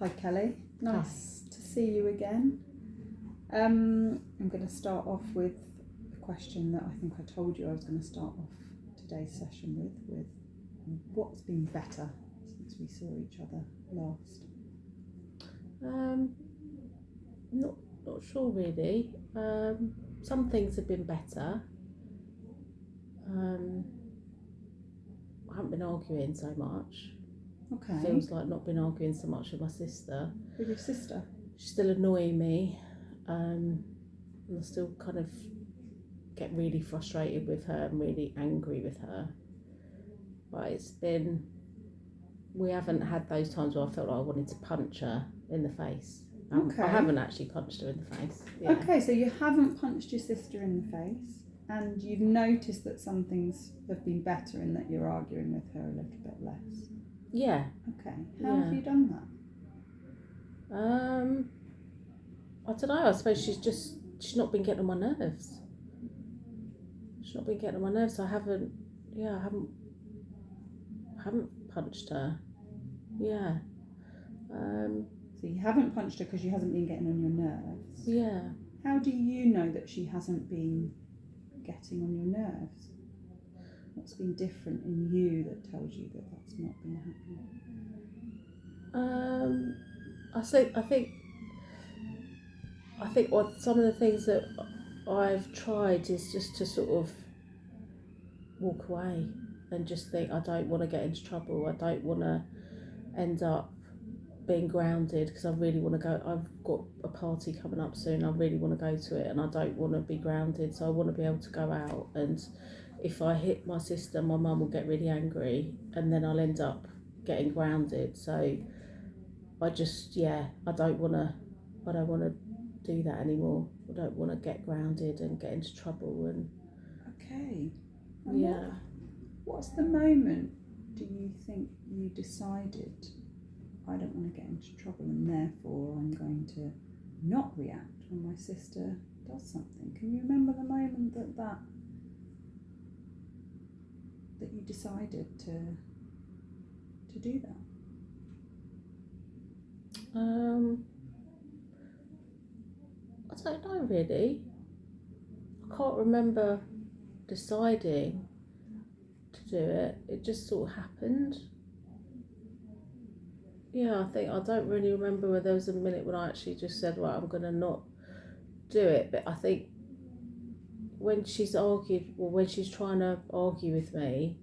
Hi Kelly, nice to see you again. I'm going to start off with a question that I think I told you I was going to start off today's session with what's been better since we saw each other last? Not sure really. Some things have been better. I haven't been arguing so much. Okay. Feels like not been arguing so much with my sister. With your sister? She's still annoying me. And I still kind of get really frustrated with her and really angry with her. But we haven't had those times where I felt like I wanted to punch her in the face. Okay. I haven't actually punched her in the face. Yeah. Okay, so you haven't punched your sister in the face, and you've noticed that some things have been better and that you're arguing with her a little bit less. Yeah. Okay. How have you done that? I don't know. I suppose she's not been getting on my nerves. She's not been getting on my nerves. So I haven't punched her. Yeah. So you haven't punched her because she hasn't been getting on your nerves. Yeah. How do you know that she hasn't been getting on your nerves? What's been different in you that tells you that that's not been happening? I think what some of the things that I've tried is just to sort of walk away and just think I don't want to get into trouble. I don't want to end up being grounded because I really want to go. I've got a party coming up soon. I really want to go to it and I don't want to be grounded. So I want to be able to go out, and if I hit my sister, my mum will get really angry and then I'll end up getting grounded. So I just, I don't want to do that anymore. I don't want to get grounded and get into trouble. And okay. And what's the moment do you think you decided I don't want to get into trouble and therefore I'm going to not react when my sister does something? Can you remember the moment that you decided to do that? I don't know really. I can't remember deciding to do it. It just sort of happened. Yeah, I don't really remember whether there was a minute when I actually just said, right, I'm going to not do it. But I think when she's argued, or when she's trying to argue with me,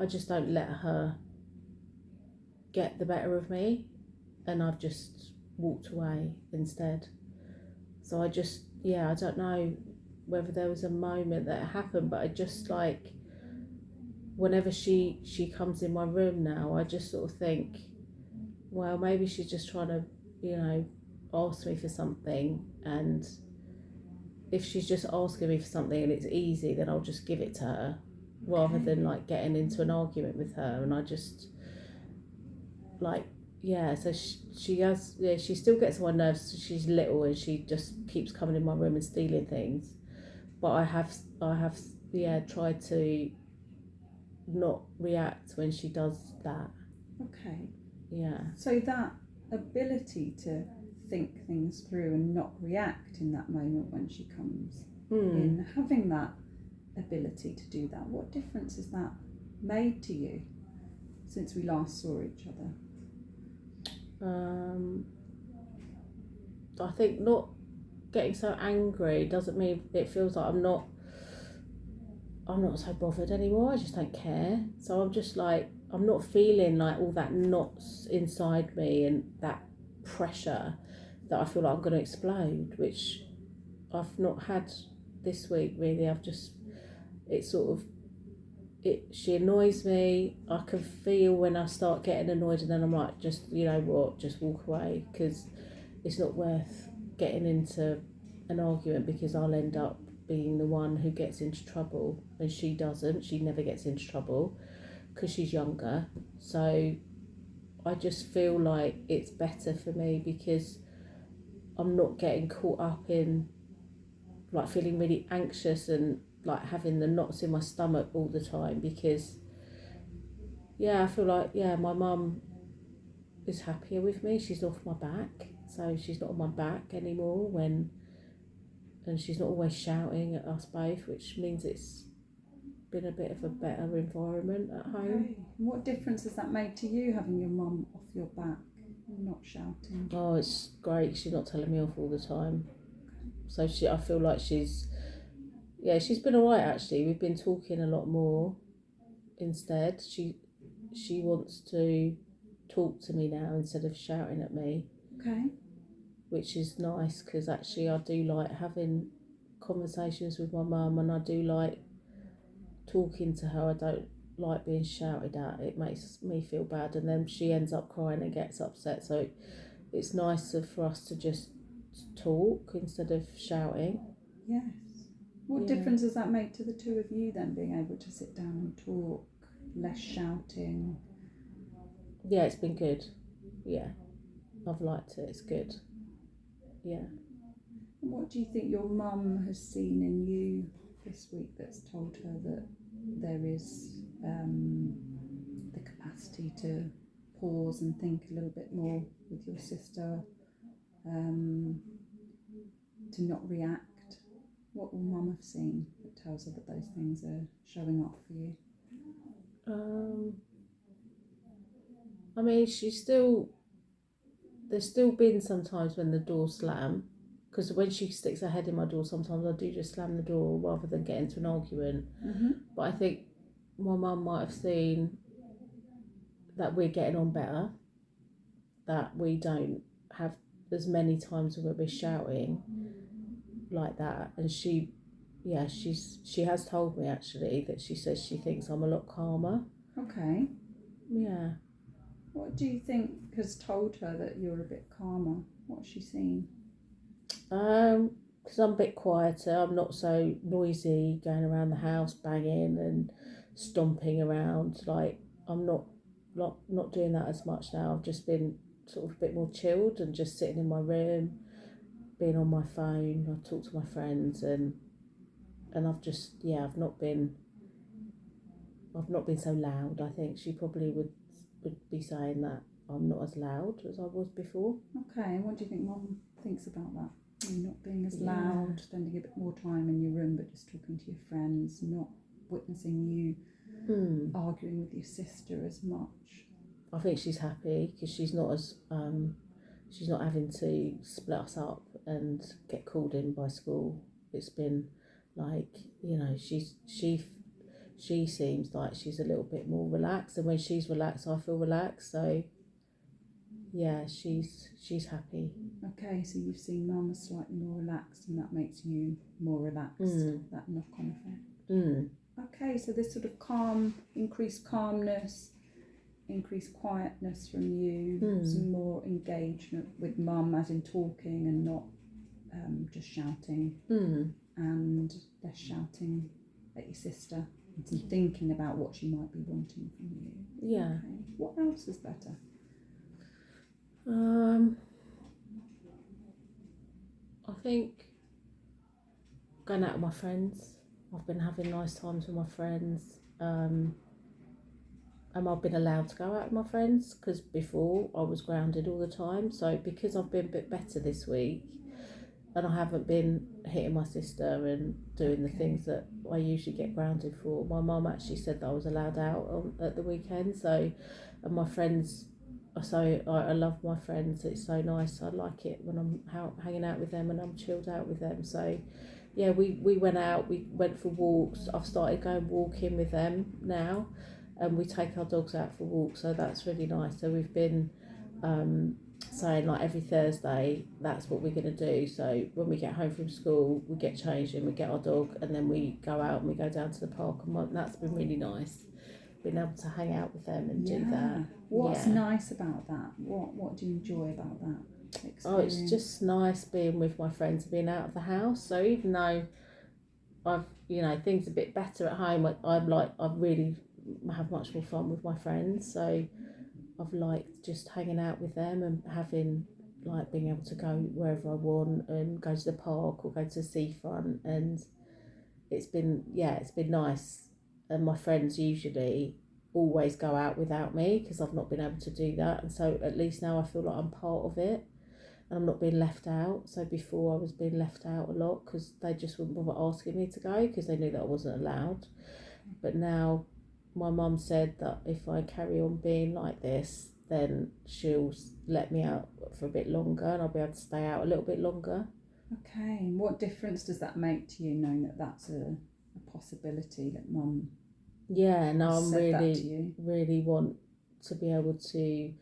I just don't let her get the better of me, and I've just walked away instead. So I just, I don't know whether there was a moment that happened, but I just like, whenever she comes in my room now, I just sort of think, well, maybe she's just trying to, ask me for something, and if she's just asking me for something and it's easy, then I'll just give it to her, rather than like getting into an argument with her. And I just like, so she still gets on my nerves. She's little and she just keeps coming in my room and stealing things, but I have tried to not react when she does that. Okay. Yeah. So that ability to think things through and not react in that moment when she comes in, having that ability to do that, what difference has that made to you since we last saw each other? I think not getting so angry doesn't mean it feels like I'm not so bothered anymore. I just don't care. So I'm just like, I'm not feeling like all that knots inside me and that pressure that I feel like I'm going to explode, which I've not had this week really. She annoys me. I can feel when I start getting annoyed, and then I'm like, just, you know what, just walk away, because it's not worth getting into an argument, because I'll end up being the one who gets into trouble, and she doesn't. She never gets into trouble because she's younger. So I just feel like it's better for me, because I'm not getting caught up in like feeling really anxious and like having the knots in my stomach all the time, because I feel like my mum is happier with me. She's off my back, so she's not on my back anymore and she's not always shouting at us both, which means it's been a bit of a better environment at home. Okay. What difference has that made to you, having your mum off your back and not shouting? Oh, it's great. She's not telling me off all the time. So I feel like she's been alright actually. We've been talking a lot more instead. She wants to talk to me now instead of shouting at me. Okay. Which is nice because actually I do like having conversations with my mum and I do like talking to her. I don't like being shouted at. It makes me feel bad and then she ends up crying and gets upset. So it's nicer for us to just talk instead of shouting. Yes. What difference has that made to the two of you then, being able to sit down and talk, less shouting? Yeah, it's been good. Yeah, I've liked it. It's good. Yeah. And what do you think your mum has seen in you this week that's told her that there is the capacity to pause and think a little bit more with your sister, to not react? What will mum have seen that tells her that those things are showing up for you? I mean, there's still been sometimes when the doors slam, because when she sticks her head in my door, sometimes I do just slam the door rather than get into an argument. Mm-hmm. But I think my mum might have seen that we're getting on better, that we don't have as many times when we're shouting like that, and she has told me actually that she says she thinks I'm a lot calmer. Okay. Yeah. What do you think has told her that you're a bit calmer? What's she seen? Because I'm a bit quieter. I'm not so noisy going around the house banging and stomping around. Like I'm not doing that as much now. I've just been sort of a bit more chilled and just sitting in my room, being on my phone. I talk to my friends and I've just I've not been so loud. I think she probably would be saying that I'm not as loud as I was before. Okay, and what do you think mum thinks about that? You not being as loud, spending a bit more time in your room but just talking to your friends, not witnessing you arguing with your sister as much. I think she's happy because she's not as she's not having to split us up and get called in by school. It's been like, she seems like she's a little bit more relaxed, and when she's relaxed I feel relaxed, so yeah, she's happy. Okay, so you've seen mum as slightly more relaxed and that makes you more relaxed, that knock-on effect. Okay, so this sort of increased calmness, increased quietness from you, some more engagement with mum as in talking and not just shouting, and less shouting at your sister and some thinking about what she might be wanting from you. Yeah. Okay. What else is better? I think going out with my friends. I've been having nice times with my friends. And I've been allowed to go out with my friends because before I was grounded all the time. So because I've been a bit better this week and I haven't been hitting my sister and doing the things that I usually get grounded for, my mum actually said that I was allowed out at the weekend. So, and my friends, so I love my friends. It's so nice. I like it when I'm hanging out with them and I'm chilled out with them. So yeah, we went out, we went for walks. I've started going walking with them now. And we take our dogs out for walks, so that's really nice. So we've been saying like every Thursday that's what we're going to do. So when we get home from school, we get changed and we get our dog, and then we go out and we go down to the park, and that's been really nice. Being able to hang out with them and do that. What's nice about that? What do you enjoy about that experience? Oh, it's just nice being with my friends and being out of the house. So even though I've things are a bit better at home, I really have much more fun with my friends. So I've liked just hanging out with them and having being able to go wherever I want and go to the park or go to the seafront, and it's been nice. And my friends usually always go out without me because I've not been able to do that, and so at least now I feel like I'm part of it and I'm not being left out. So before I was being left out a lot because they just wouldn't bother asking me to go because they knew that I wasn't allowed. But now my mum said that if I carry on being like this, then she'll let me out for a bit longer and I'll be able to stay out a little bit longer. Okay, and what difference does that make to you, knowing that that's a possibility that mum Yeah, no, I'm said that to you? really want to be able to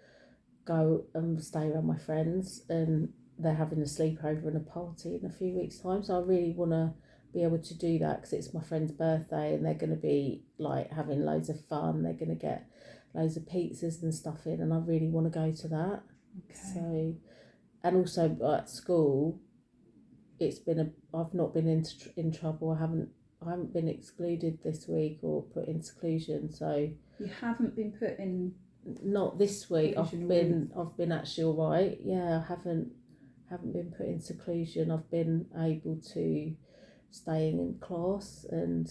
go and stay around my friends, and they're having a sleepover and a party in a few weeks' time. So I really want to be able to do that because it's my friend's birthday and they're going to be like having loads of fun. They're going to get loads of pizzas and stuff in, and I really want to go to that. Okay. So, and also at school, I've not been in trouble. I haven't been excluded this week or put in seclusion. So You haven't been put in. not this week. I've Seclusion been actually all right. Yeah, I haven't been put in seclusion. I've been able to stay in class, and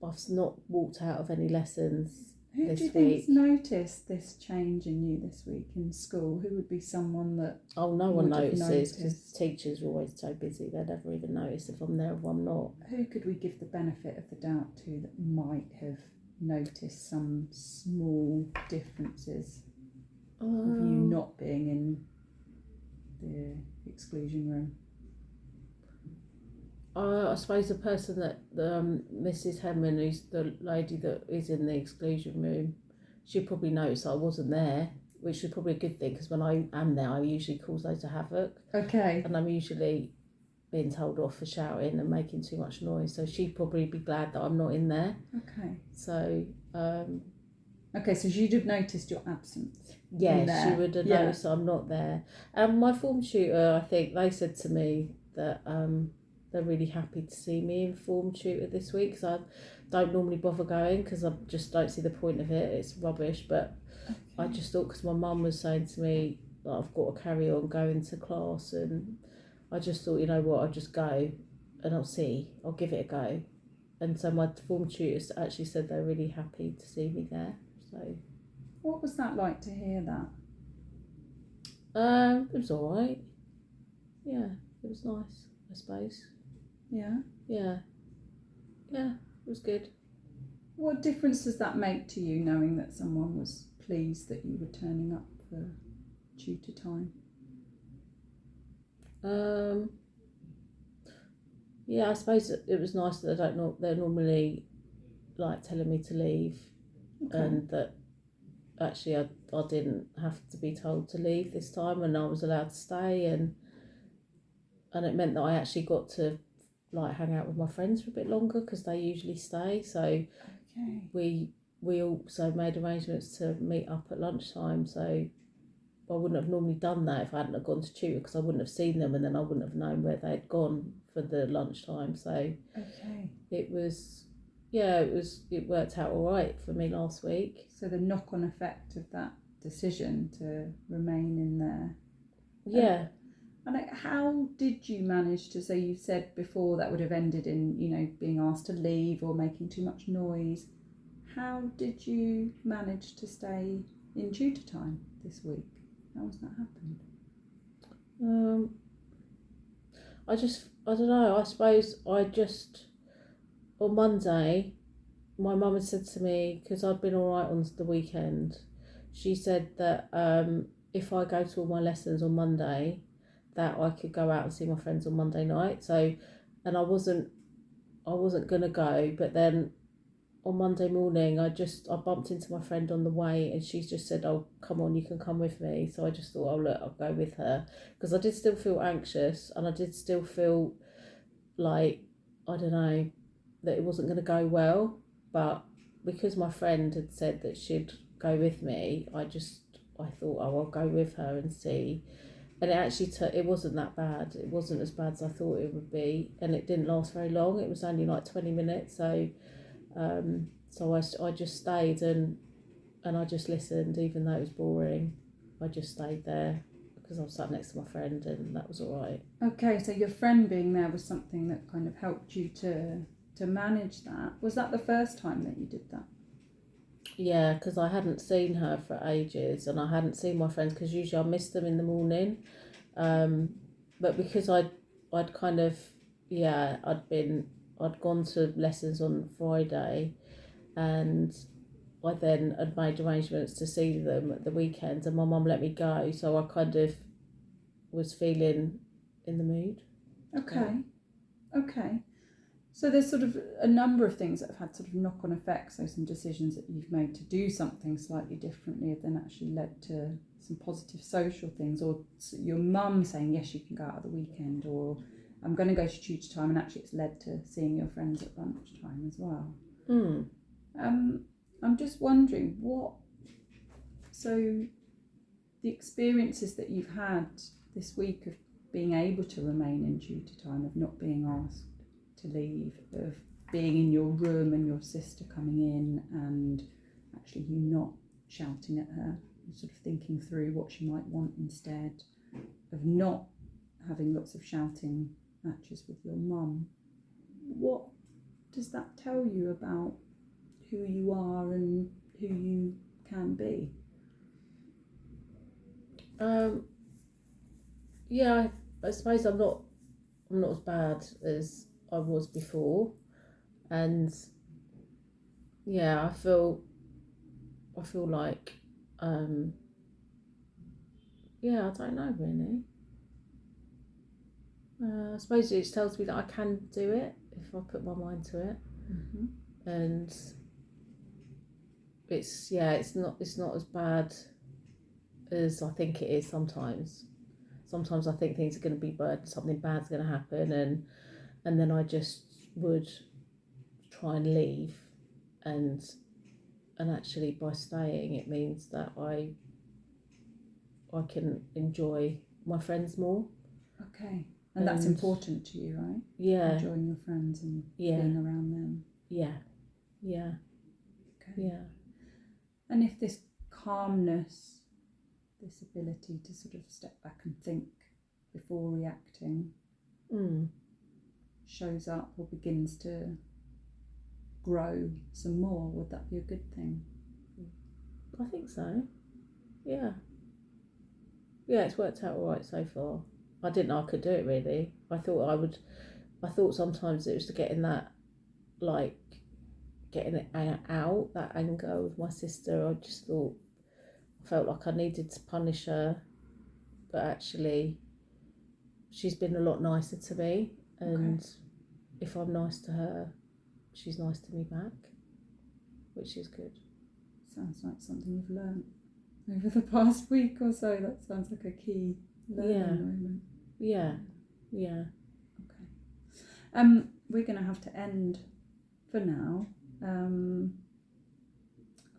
I've not walked out of any lessons Who this do you think's week. noticed this change in you this week in school? Who would be someone that? Oh, no one would have notices because noticed? teachers are always so busy. They never even notice if I'm there or I'm not. Who could we give the benefit of the doubt to that might have noticed some small differences of you not being in the exclusion room? I suppose the person that Mrs. Hemman, who's the lady that is in the exclusion room, she probably noticed I wasn't there, which is probably a good thing because when I am there, I usually cause loads of havoc. Okay. And I'm usually being told off for shouting and making too much noise. So she'd probably be glad that I'm not in there. Okay. So. Okay, so she'd have noticed your absence. Yeah, she would have noticed I'm not there. And my form tutor, I think they said to me that they're really happy to see me in form tutor this week because I don't normally bother going because I just don't see the point of it. It's rubbish. But Okay. I just thought because my mum was saying to me that I've got to carry on going to class, and I just thought, you know what, I'll just go and I'll give it a go. And so my form tutors actually said they're really happy to see me there. So. What was that like to hear that? It was all right. Yeah, it was nice, I suppose. Yeah. Yeah, it was good. What difference does that make to you, knowing that someone was pleased that you were turning up for tutor time? Yeah, I suppose it was nice that they're normally like telling me to leave, Okay. and that actually I didn't have to be told to leave this time, and I was allowed to stay, and it meant that I actually got to like hang out with my friends for a bit longer because they usually stay. So Okay. we also made arrangements to meet up at lunchtime. So I wouldn't have normally done that if I hadn't have gone to tutor because I wouldn't have seen them, and then I wouldn't have known where they'd gone for the lunchtime. So Okay. it worked out all right for me last week. So the knock-on effect of that decision to remain in there. Yeah. And how did you manage to, so you said before that would have ended in, being asked to leave or making too much noise. How did you manage to stay in tutor time this week? How has that happened? I don't know, I suppose on Monday, my mum had said to me, because I'd been all right on the weekend, she said that if I go to all my lessons on Monday, that I could go out and see my friends on Monday night. So, and I wasn't gonna go, but then on Monday morning I bumped into my friend on the way, and she's just said, "Oh, come on, you can come with me." So I just thought, "Oh look, I'll go with her," because I did still feel anxious, and I did still feel like, I don't know, that it wasn't going to go well. But because my friend had said that she'd go with me, I thought, oh, I'll go with her and see. And it actually it wasn't that bad. It wasn't as bad as I thought it would be, and it didn't last very long. It was only like 20 minutes. So I just stayed and I just listened, even though it was boring. I just stayed there because I was sat next to my friend, and that was all right. Okay, so your friend being there was something that kind of helped you to manage that. Was that the first time that you did that? Yeah, because I hadn't seen her for ages, and I hadn't seen my friends because usually I miss them in the morning. But because I'd kind of, yeah, I'd gone to lessons on Friday, and I then had made arrangements to see them at the weekends, and my mum let me go, so I kind of was feeling in the mood. Okay. Okay. So there's sort of a number of things that have had sort of knock-on effects. So some decisions that you've made to do something slightly differently have then actually led to some positive social things, or your mum saying yes, you can go out at the weekend, or I'm going to go to tutor time, and actually it's led to seeing your friends at lunchtime as well. I'm just wondering so the experiences that you've had this week of being able to remain in tutor time, of not being asked to leave, of being in your room and your sister coming in and actually you not shouting at her, and sort of thinking through what she might want instead, of not having lots of shouting matches with your mum. What does that tell you about who you are and who you can be? Yeah, I suppose I'm not as bad as I was before, and yeah, I feel like yeah, I don't know really. I suppose it just tells me that I can do it if I put my mind to it, and it's not as bad as I think it is sometimes. Sometimes I think things are going to be bad, something bad's going to happen, and then I just would try and leave, and actually by staying it means that I can enjoy my friends more. Okay. And that's important to you, right? Yeah. Enjoying your friends and being around them. Yeah. Yeah. Okay. Yeah. And if this calmness, this ability to sort of step back and think before reacting shows up or begins to grow some more, would that be a good thing? I think so. Yeah. Yeah, it's worked out all right so far. I didn't know I could do it really. I thought sometimes it was to getting it out, that anger with my sister. I just felt like I needed to punish her, but actually she's been a lot nicer to me, and if I'm nice to her, she's nice to me back, which is good. Sounds like something you've learned over the past week or so. That sounds like a key learning moment. Yeah. Okay. We're going to have to end for now. I'll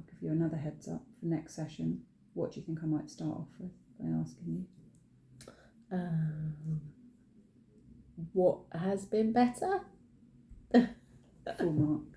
give you another heads up for next session. What do you think I might start off with by asking you? What has been better? Full marks.